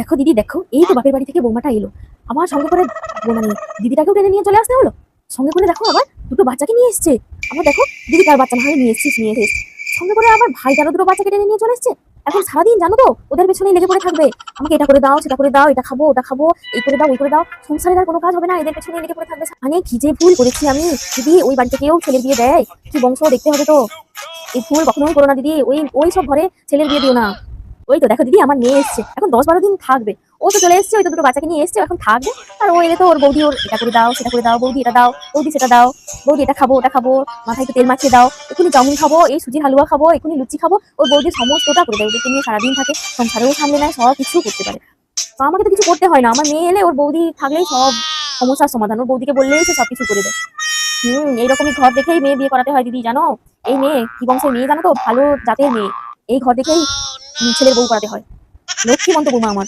দেখো দিদি, দেখো এই তো বাপের বাড়ি থেকে বৌমাটা এলো, আমার সঙ্গে করে মানে দিদিটাকেও টেনে নিয়ে চলে আসতে হলো। সঙ্গে করে দেখো আবার দুটো বাচ্চাকে নিয়ে এসছে। আমার দেখো দিদি কার বাচ্চা না হয় নিয়ে এসছিস, নিয়ে এসেছিস সঙ্গে করে আবার ভাইটারও দুটো বাচ্চাকে টেনে নিয়ে চলে এসছে। এখন সারাদিন জানো তো ওদের পেছনেই লেগে পড়ে থাকবে, আমাকে এটা করে দাও সেটা করে দাও, এটা খাবো ওটা খাবো, এই করে দাও ওই করে দাও। সংসারের আর কোনো কাজ হবে না, এদের পেছনে লেগে পড়ে থাকবে। মানে কি যে ভুল করেছি আমি। দিদি ওই বাড়িতে কেউ ছেলের বিয়ে দেয়? কি বংশ দেখতে হবে তো। এই ভুল কখনোই করো না দিদি, ওই ওই সব ঘরে ছেলের বিয়ে দিও না। ওই তো দেখো দিদি আমার মেয়ে এসছে, এখন 10-12 দিন থাকবে। ও তো চলে এসছে, ওই তো দুটো বাচ্চাকে নিয়ে এসছে, এখন থাকবে। আর ও এলে তো ওর বৌদি ওর এটা করে দাও সেটা করে দাও, বৌদি এটা দাও বৌদি সেটা দাও, বৌদি এটা খাবো ওটা খাবো, মাথায় একটু তেল মাখিয়ে দাও, এখুনি চাউমিন খাবো, এই সুজির হালুয়া খাবো, এখুনি লুচি খাবো। ওর বৌদি সমস্তটা করে দেয়, ওদেরকে নিয়ে সারাদিন থাকে, সংসারেও সামলে নেয়, সব কিছু করতে পারে। তো আমাকে তো কিছু করতে হয় না, আমার মেয়ে এলে ওর বৌদি থাকলেই সব সমস্যার সমাধান, ওর বৌদিকে বললেই সে সবকিছু করে দেয়। এইরকমই ঘর দেখেই মেয়ে বিয়ে করাতে হয় দিদি, জানো? এই মেয়ে কি বংশের মেয়ে জানো তো, ভালো জাতের মেয়ে। এই ঘর দেখেই ছেলের বউ করাতে হয়। লক্ষ্মীবন্ত বৌমা আমার।